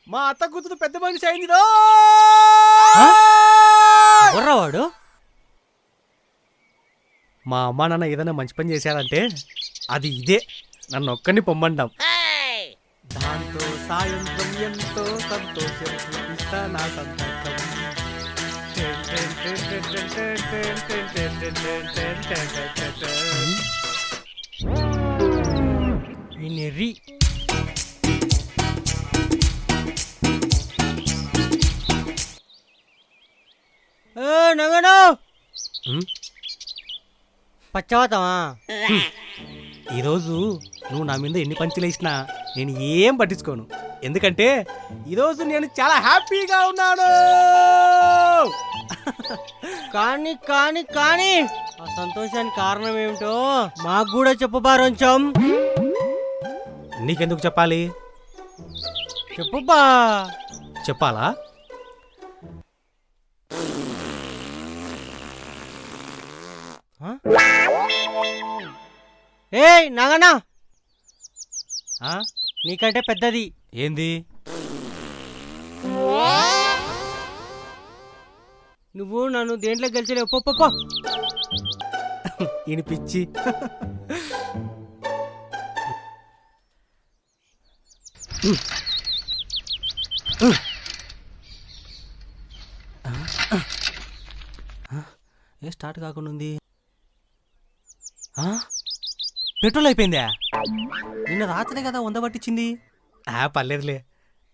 మా అత్త కూతురు పెద్ద మనిషి అయింది వాడు. మా అమ్మా నాన్న ఏదైనా మంచి పని చేశారంటే అది ఇదే, నన్ను ఒక్కడిని పొమ్మంటాం. దాంతో సాయంత్రం ఎంతో సంతోషం చూపిస్తా నా సంతకం. నెర్రి నగను పచ్చవాతమా. ఈరోజు నువ్వు నా మీద ఎన్ని పంచులేసినా నేను ఏం పట్టించుకోను, ఎందుకంటే ఈరోజు నేను చాలా హ్యాపీగా ఉన్నాను. కానీ కానీ కానీ ఆ సంతోషానికి కారణం ఏమిటో మాకు కూడా చెప్పబా కొంచెం. నీకెందుకు చెప్పాలి? చెప్పుబా. చెప్పాలా? ఏయ్ నాగన్నా, నీకంటే పెద్దది ఏంది? నువ్వు నన్ను దేంట్లో గెలిచలేవు. పో ఈయన పిచ్చి. ఏ స్టార్ట్ కాకుండా ఉంది. పెట్రోల్ అయిపోయిందా? నిన్న రాత్రే కదా 100 పట్టించింది. పర్లేదులే,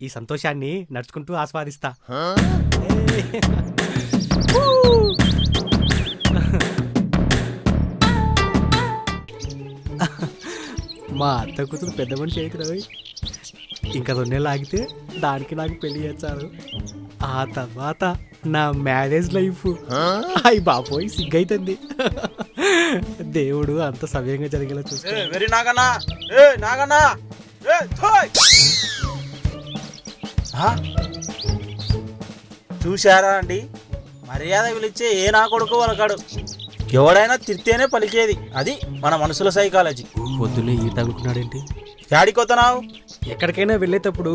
ఈ సంతోషాన్ని నడుచుకుంటూ ఆస్వాదిస్తా. మా అత్త కూతురు పెద్ద మనిషి అయితే రవి, ఇంకా 2 నెలలు ఆగితే దానికి నాకు పెళ్లి చేస్తారు. ఆ తర్వాత నా మ్యారేజ్ లైఫ్ అయ్యి బాపోయి సిగ్గైతుంది. దేవుడు అంత సవ్యంగా జరిగేలా చూసుకో. చూశారా అండి, మర్యాద పిలిచే ఏ నా కొడుకు వలకాడు. ఎవడైనా తిరితేనే పలికేది, అది మన మనసుల సైకాలజీ. పొద్దున్నే ఈ తగులుకున్నాడేంటి? యాడికొత్తనావు? ఎక్కడికైనా వెళ్ళేటప్పుడు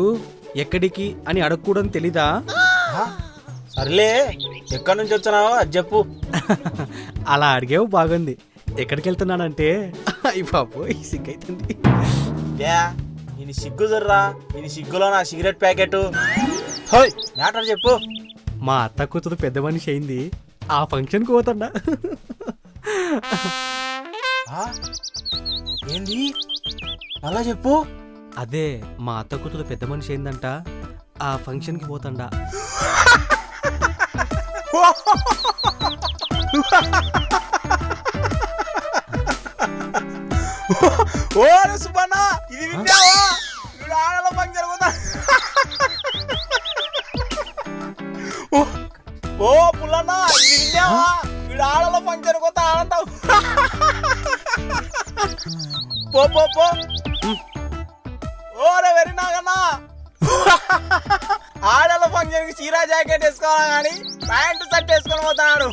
ఎక్కడికి అని అడగకూడదని తెలీదా? సర్లే, ఎక్కడి నుంచి వచ్చినావో అది చెప్పు. అలా అడిగేవు బాగుంది. ఎక్కడికి వెళ్తున్నానంటే అయ్యి బాబోయ్ సిగ్గైతుంది. నేను సిగ్గు జర్రా, నేను సిగ్గులో నా సిగరెట్ ప్యాకెట్. మ్యాటర్ చెప్పు. మా అత్త కూతురు పెద్ద మనిషి అయింది, ఆ ఫంక్షన్కి పోతుండా. ఏంది అలా చెప్పు. అదే మా అత్త కూతురు పెద్ద మనిషి అయిందంట, ఆ ఫంక్షన్కి పోతుండా. ఓ సుబ్బన్న, ఇది విన్నావా? వీడు ఆడల ఫంక్షన్ పోతా. ఓ పుల్లన్న, ఇది విన్నావా? వీడు ఆడల ఫంక్షన్ పోతా ఆడంటావు. పో పో పో. ఓరే వెరీ నాగన్నా, ఆడల ఫంక్షన్ కి చీరా జాకెట్ వేసుకోవాలా కానీ ప్యాంటు షర్ట్ వేసుకొని పోతాడు.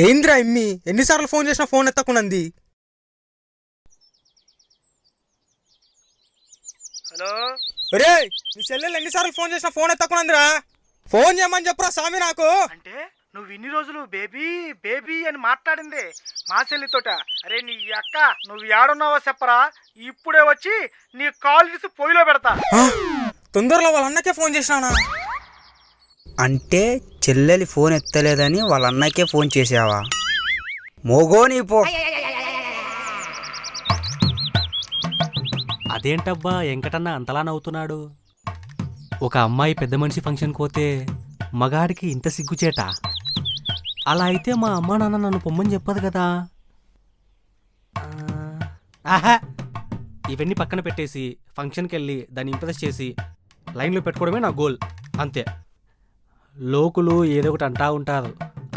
ఏంద్రా ఇమ్మి, ఎన్నిసార్లు ఫోన్ చేసినా ఫోన్ ఎత్తకున్నది. హలో, రే నీ చెల్లెలు ఎన్నిసార్లు ఫోన్ చేసినా ఫోన్ ఎత్తకున్నదిరా. ఫోన్ చేయమని చెప్పరా స్వామి నాకు. అంటే నువ్వు ఇన్ని రోజులు బేబీ బేబీ అని మాట్లాడింది మా చెల్లితోట. అరే నీ అక్క, నువ్వు ఏడున్నావో చెప్పరా, ఇప్పుడే వచ్చి నీ కాల్ తీసి పొయ్యిలో పెడతా. తొందరలో వాళ్ళ అన్నకే ఫోన్ చేసినానా? అంటే చెల్లెలి ఫోన్ ఎత్తలేదని వాళ్ళ అన్నకే ఫోన్ చేసావా? మోగోని పో. అదేంటబ్బా వెంకటన్న అంతలా నవ్వుతున్నాడు? ఒక అమ్మాయి పెద్ద మనిషి ఫంక్షన్కి పోతే మగాడికి ఇంత సిగ్గుచేట. అలా అయితే మా అమ్మ నాన్న నన్ను పొమ్మని చెప్పదు కదా. ఆహా, ఇవన్నీ పక్కన పెట్టేసి ఫంక్షన్కి వెళ్ళి దాన్ని ఇంప్రెస్ చేసి లైన్లో పెట్టుకోవడమే నా గోల్, అంతే. లోకులు ఏదో ఒకటి అంటా ఉంటారు,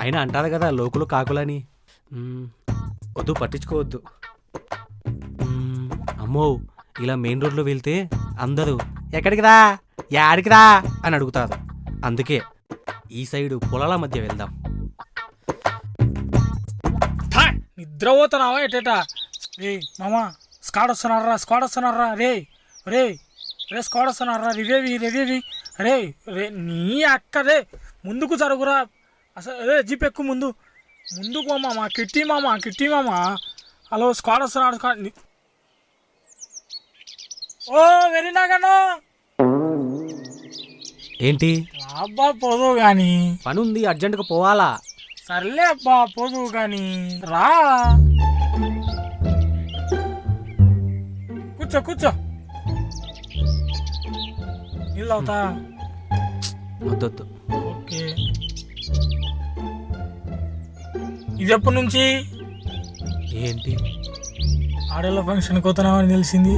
అయినా అంటారు కదా లోకులు కాకులని. వద్దు, పట్టించుకోవద్దు. అమ్మో, ఇలా మెయిన్ రోడ్లో వెళ్తే అందరూ ఎక్కడికి రా, యాడికి రా అని అడుగుతారు. అందుకే ఈ సైడు పొలాల మధ్య వెళ్దాం. నిద్రపోతున్నావా ఎటేటా? రే మామా, స్కాడ్ వస్తున్నారా రే రే రే స్కాడ్ వస్తున్నారా? రివేవి రే రే నీ అక్క రే, ముందుకు జరుగురా అసలు. రే జీప్ ఎక్కువ ముందుకు మామా, కిట్టి మామా. హలో స్కాడ్ వస్తున్నాడు. ఓ వెరీ నాగను ఏంటి అబ్బా పోదు గాని, పని ఉంది, అర్జెంటుగా పోవాలా. సర్లే అబ్బా పోదు గాని రా. కూర్చో నీళ్ళు అవుతా. వద్దొద్దు. ఓకే, ఇది ఎప్పటి నుంచి? ఏంటి ఆడేళ్ళ ఫంక్షన్కి పోతున్నామని తెలిసింది.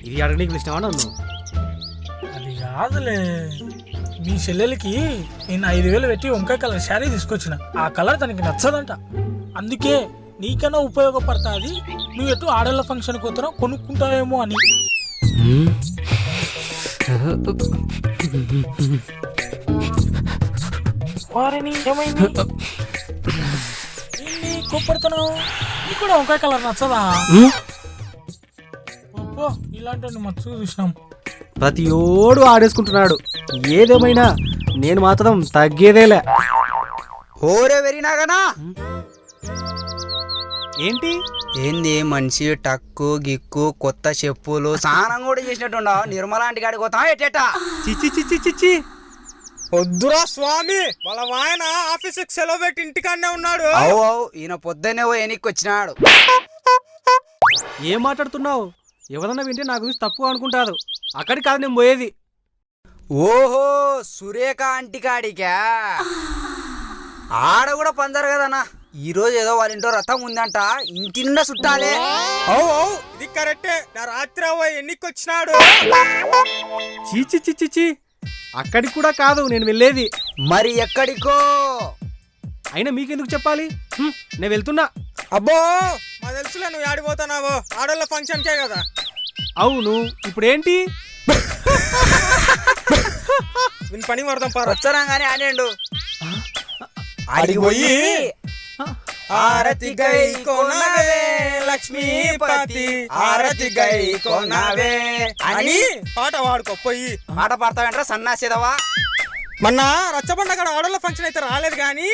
ఇది అడగడానికి పిలిచినావా నన్ను? అది కాదులే, మీ చెల్లెలకి నేను 5,000 పెట్టి వంకాయ కలర్ శారీ తీసుకొచ్చిన. ఆ కలర్ తనకి నచ్చదంట. అందుకే నీకన్నా ఉపయోగపడుతుంది, నువ్వు ఎటు ఆడేళ్ళ ఫంక్షన్కి పోతున్నావు కొనుక్కుంటావేమో అని. ఏమైంది కోపడుతున్నావు? నీకు కూడా వంకాయ కలర్ నచ్చదా? ఇలాంటి మచ్చు చూసినాం. ప్రతి ఓడు ఆడేసుకుంటున్నాడు. ఏదేమైనా నేను మాత్రం తగ్గేదేలే. ఓరే వెరినాగనా, ఏంటి ఏంది మనిషి టక్కు గిక్కు కొత్త చెప్పులు స్నానం కూడా చేసినట్టుండవు. నిర్మలాంటి కాడికి పోతావా ఎట్టేటా? చిచ్చి వద్దురా స్వామి, వాళ్ళ ఆయన ఆఫీసుకి సెలవు పెట్టి ఇంటికాడనే ఉన్నాడు. అవు ఈయన పొద్దున్నే ఎనికి వచ్చినాడు. ఏం మాట్లాడుతున్నావు? ఎవరన్నా వింటే నా గురించి తప్పుగా అనుకుంటారు. అక్కడికి కాదు నేను పోయేది. ఓహో సురేఖ ఆంటీ కాడికా? ఆడ కూడా పందరు కదన్నా. ఈ రోజు ఏదో వాళ్ళ ఇంట్లో రథం ఉందంట, ఇంటి నిండా చుట్టాలే. అవు ఇది కరెక్టే. నా రాత్రి ఎన్నికి వచ్చినాడు. చీచి అక్కడికి కూడా కాదు నేను వెళ్ళేది. మరి ఎక్కడికో? అయినా మీకెందుకు చెప్పాలి? నేను వెళ్తున్నా. అబ్బో మా తెలుసులే, నువ్వు ఆడిపోతున్నావు. ఆడోళ్ళ ఫంక్షన్కే కదా. అవును, ఇప్పుడేంటి? వీని పని పడదాం పారా. వచ్చారా గానీ ఆడండు. అడిగిపోయి ఆరతి గై కొనవే లక్ష్మీపతి, ఆరతి గై కొనవే అని పాట వాడుకోపోయి. మాట పాడతావేంట్రా సన్నాసేదవా? మొన్న రచ్చబండ కాడ ఆడోళ్ళ ఫంక్షన్ అయితే రాలేదు కానీ.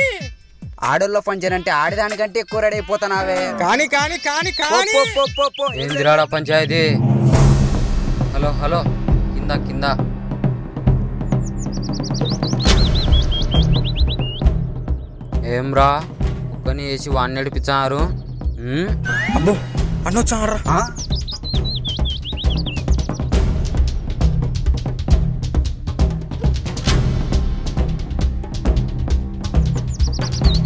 ఆడోళ్ళ ఫంక్షన్ అంటే ఆడదానికంటే ఎక్కువ రెడీ అయిపోతున్నావే. కానీ ఏందిరాడా పంచాయతీ? హలో కింద ఏమ్రా ఒక్కని వేసి వాడిని నడిపించారు. అబ్బో అన్నొచ్చారా?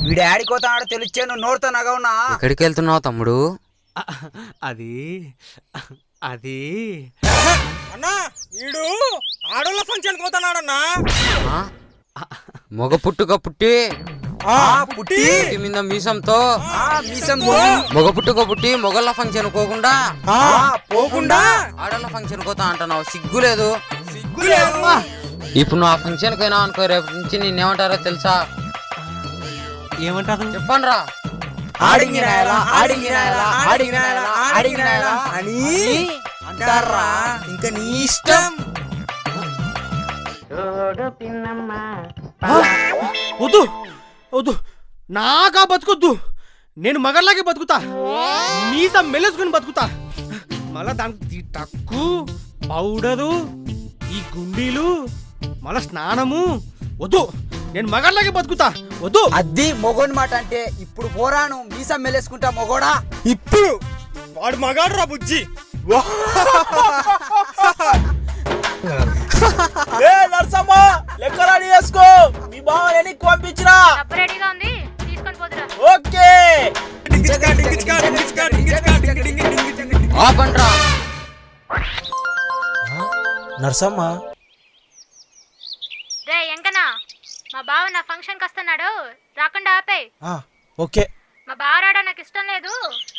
వీడు ఆడిపోతాడు తెలిచ్చే, నువ్వు నోడుతా నగవున్నా. ఎక్కడికి వెళ్తున్నావు తమ్ముడు? అది అన్నా వీడు ఆడోళ్ళ ఫంక్షన్ పోతున్నాడన్నా. మొగ పుట్టుక పుట్టి పుట్టి మీద మీసంతో మొగ పుట్టుక పుట్టి మొగళ్ళ ఫంక్షన్ పోకుండా ఆడోళ్ళ ఫంక్షన్ పోతా అంటున్నావు. సిగ్గులేదు? ఇప్పుడు నువ్వు ఆ ఫంక్షన్ పోయినా అనుకో, రేపు నుంచి నేనేమంటారో తెలుసా? ఏమంటారు చెప్పండి రా. అని అంటారా? ఇంకా నీ ఇష్టం. వద్దు నాకా బతుకొద్దు. నేను మగర్లాగే బతుకుతా, మీసా మెలేసుకుని బతుకుతా. మళ్ళా దానికి టక్కు పౌడరు, ఈ గుండీలు, మళ్ళా స్నానము వద్దు. నేను మగర్లాగే బతుకుతా, వద్దు. అది మొగోని మాట అంటే. ఇప్పుడు పోరాను మీసా మెలేసుకుంటా మొగోడా. ఇప్పుడు వాడు మగాడు రా బుజ్జి. నర్సమ్మ లెక్క రెడీ చేసుకో. మీ బావ ఎనికి పంపించినా. రెడీగా ఉంది, తీసుకొని పోదురా. ఓకే. ఆపండ్రా. నర్సమ్మ రే ఎంకనా, మా బావ నా ఫంక్షన్కి వస్తున్నాడు, రాకుండా ఆపే. ఓకే. మా బావ రాడా నాకు ఇష్టం లేదు.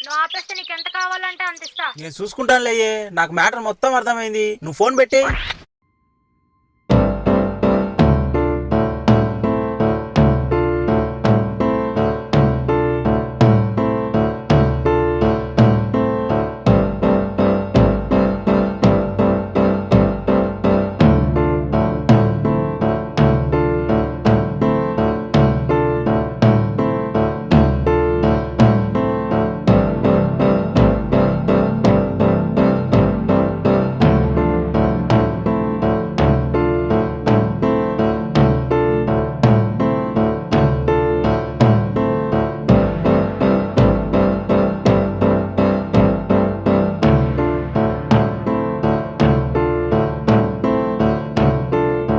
నువ్వు ఆపేస్తే నీకు ఎంత కావాలంటే అంత ఇస్తా. నేను చూసుకుంటానులే, నాకు మ్యాటర్ మొత్తం అర్థమైంది. నువ్వు ఫోన్ పెట్టి